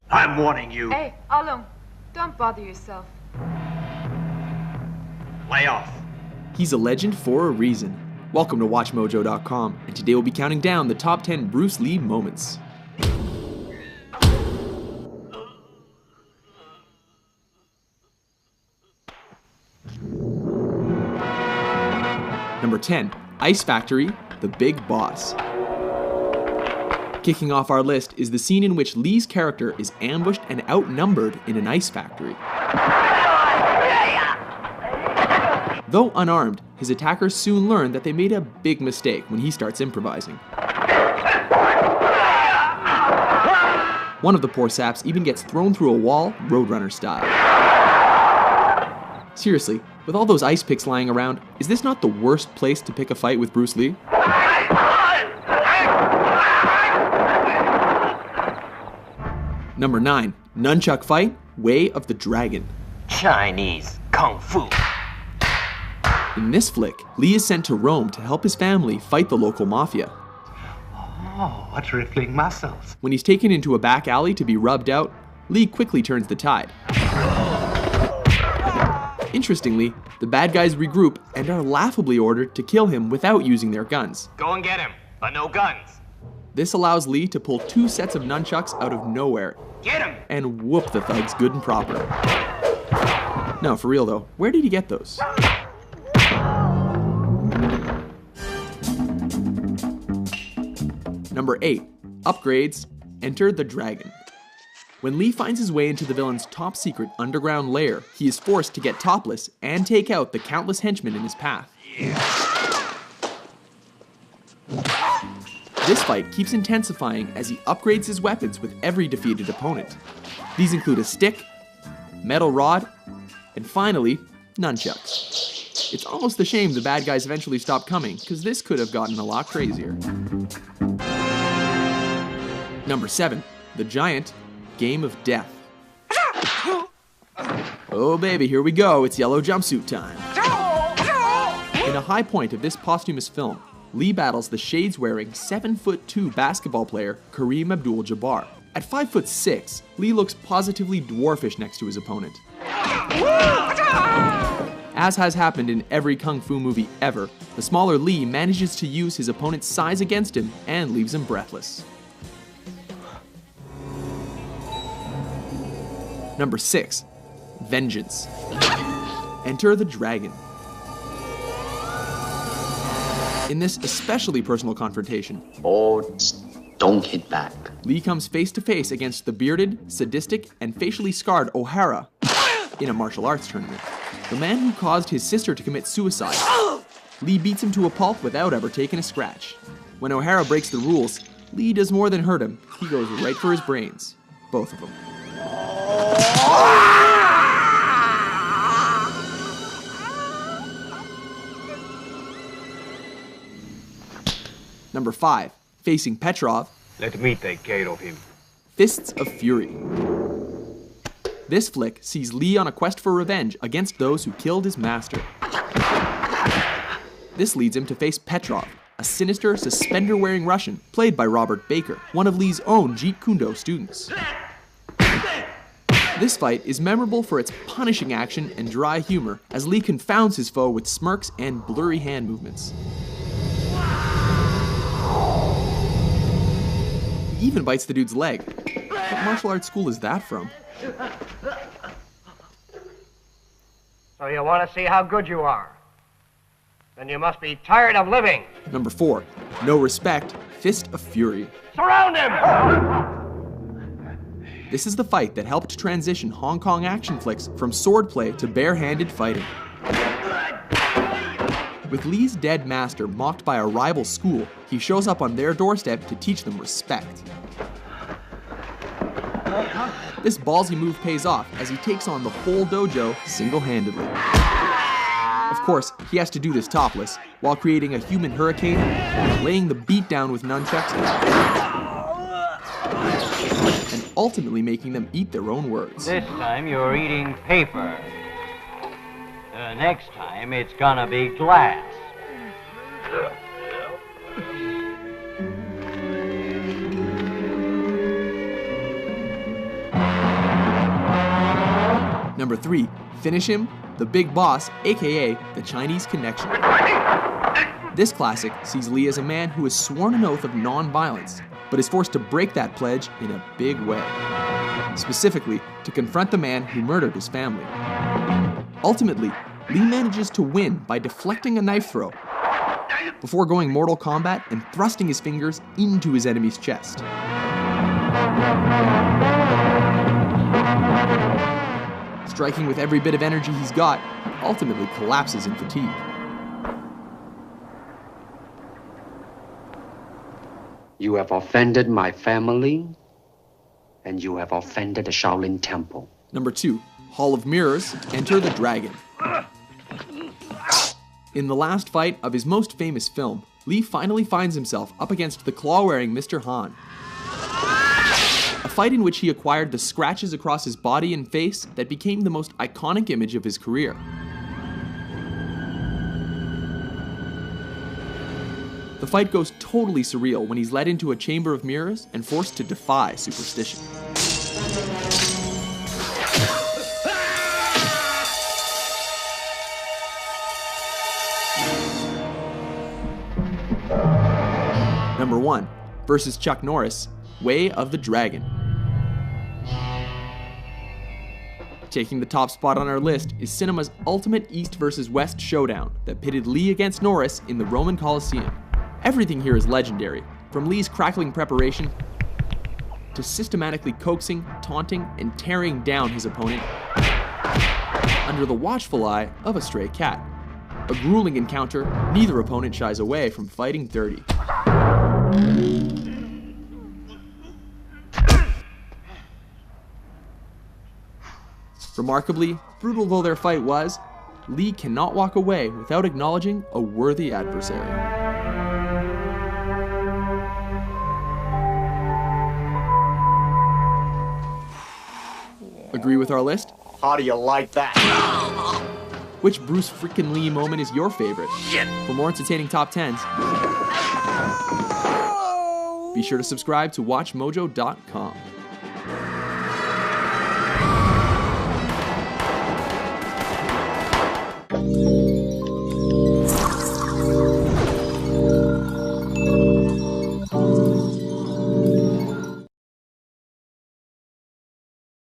I'm warning you. Hey, Alung, don't bother yourself. Lay off. He's a legend for a reason. Welcome to WatchMojo.com, and today we'll be counting down the top 10 Bruce Lee moments. Number 10, Ice Factory, The Big Boss. Kicking off our list is the scene in which Lee's character is ambushed and outnumbered in an ice factory. Though unarmed, his attackers soon learn that they made a big mistake when he starts improvising. One of the poor saps even gets thrown through a wall, Roadrunner style. Seriously, with all those ice picks lying around, is this not the worst place to pick a fight with Bruce Lee? Number 9, Nunchuck Fight, Way of the Dragon. Chinese Kung Fu. In this flick, Lee is sent to Rome to help his family fight the local mafia. Oh, what rippling muscles. When he's taken into a back alley to be rubbed out, Lee quickly turns the tide. Interestingly, the bad guys regroup and are laughably ordered to kill him without using their guns. Go and get him, but no guns. This allows Lee to pull 2 sets of nunchucks out of nowhere Get him! and whoop the thugs good and proper. No, for real though, where did he get those? Number 8, Upgrades, Enter the Dragon. When Lee finds his way into the villain's top secret underground lair, he is forced to get topless and take out the countless henchmen in his path. This fight keeps intensifying as he upgrades his weapons with every defeated opponent. These include a stick, metal rod, and finally, nunchucks. It's almost a shame the bad guys eventually stopped coming, because this could have gotten a lot crazier. Number 7, The Giant, Game of Death. Oh baby, here we go, it's yellow jumpsuit time. In a high point of this posthumous film, Lee battles the shades-wearing 7'2" basketball player Kareem Abdul-Jabbar. At 5'6", Lee looks positively dwarfish next to his opponent. As has happened in every kung fu movie ever, the smaller Lee manages to use his opponent's size against him and leaves him breathless. Number 6, Vengeance. Enter the Dragon. In this especially personal confrontation, don't hit back. Lee comes face to face against the bearded, sadistic, and facially scarred O'Hara in a martial arts tournament. The man who caused his sister to commit suicide. Lee beats him to a pulp without ever taking a scratch. When O'Hara breaks the rules, Lee does more than hurt him. He goes right for his brains. Both of them. Number 5, facing Petrov. Let me take care of him. Fists of Fury. This flick sees Lee on a quest for revenge against those who killed his master. This leads him to face Petrov, a sinister, suspender-wearing Russian, played by Robert Baker, one of Lee's own Jeet Kune Do students. This fight is memorable for its punishing action and dry humor, as Lee confounds his foe with smirks and blurry hand movements. He even bites the dude's leg. What martial arts school is that from? So you want to see how good you are? Then you must be tired of living. Number 4, No Respect, Fist of Fury. Surround him! This is the fight that helped transition Hong Kong action flicks from swordplay to bare-handed fighting. With Lee's dead master mocked by a rival school, he shows up on their doorstep to teach them respect. This ballsy move pays off as he takes on the whole dojo single-handedly. Of course, he has to do this topless, while creating a human hurricane, laying the beat down with nunchucks, and ultimately making them eat their own words. This time you're eating paper. Next time it's gonna be glass. 3. Finish Him, The Big Boss, aka The Chinese Connection. This classic sees Lee as a man who has sworn an oath of non-violence, but is forced to break that pledge in a big way. Specifically, to confront the man who murdered his family. Ultimately, Lee manages to win by deflecting a knife throw, before going Mortal Kombat and thrusting his fingers into his enemy's chest. Striking with every bit of energy he's got, he ultimately collapses in fatigue. You have offended my family, and you have offended the Shaolin Temple. Number 2, Hall of Mirrors, Enter the Dragon. In the last fight of his most famous film, Lee finally finds himself up against the claw-wearing Mr. Han. A fight in which he acquired the scratches across his body and face that became the most iconic image of his career. The fight goes totally surreal when he's led into a chamber of mirrors and forced to defy superstition. Number 1, versus Chuck Norris, Way of the Dragon. Taking the top spot on our list is cinema's ultimate East versus West showdown that pitted Lee against Norris in the Roman Colosseum. Everything here is legendary, from Lee's crackling preparation to systematically coaxing, taunting, and tearing down his opponent under the watchful eye of a stray cat. A grueling encounter, neither opponent shies away from fighting dirty. Remarkably, brutal though their fight was, Lee cannot walk away without acknowledging a worthy adversary. Agree with our list? How do you like that? Which Bruce frickin' Lee moment is your favorite? Shit. For more entertaining top 10s, be sure to subscribe to WatchMojo.com.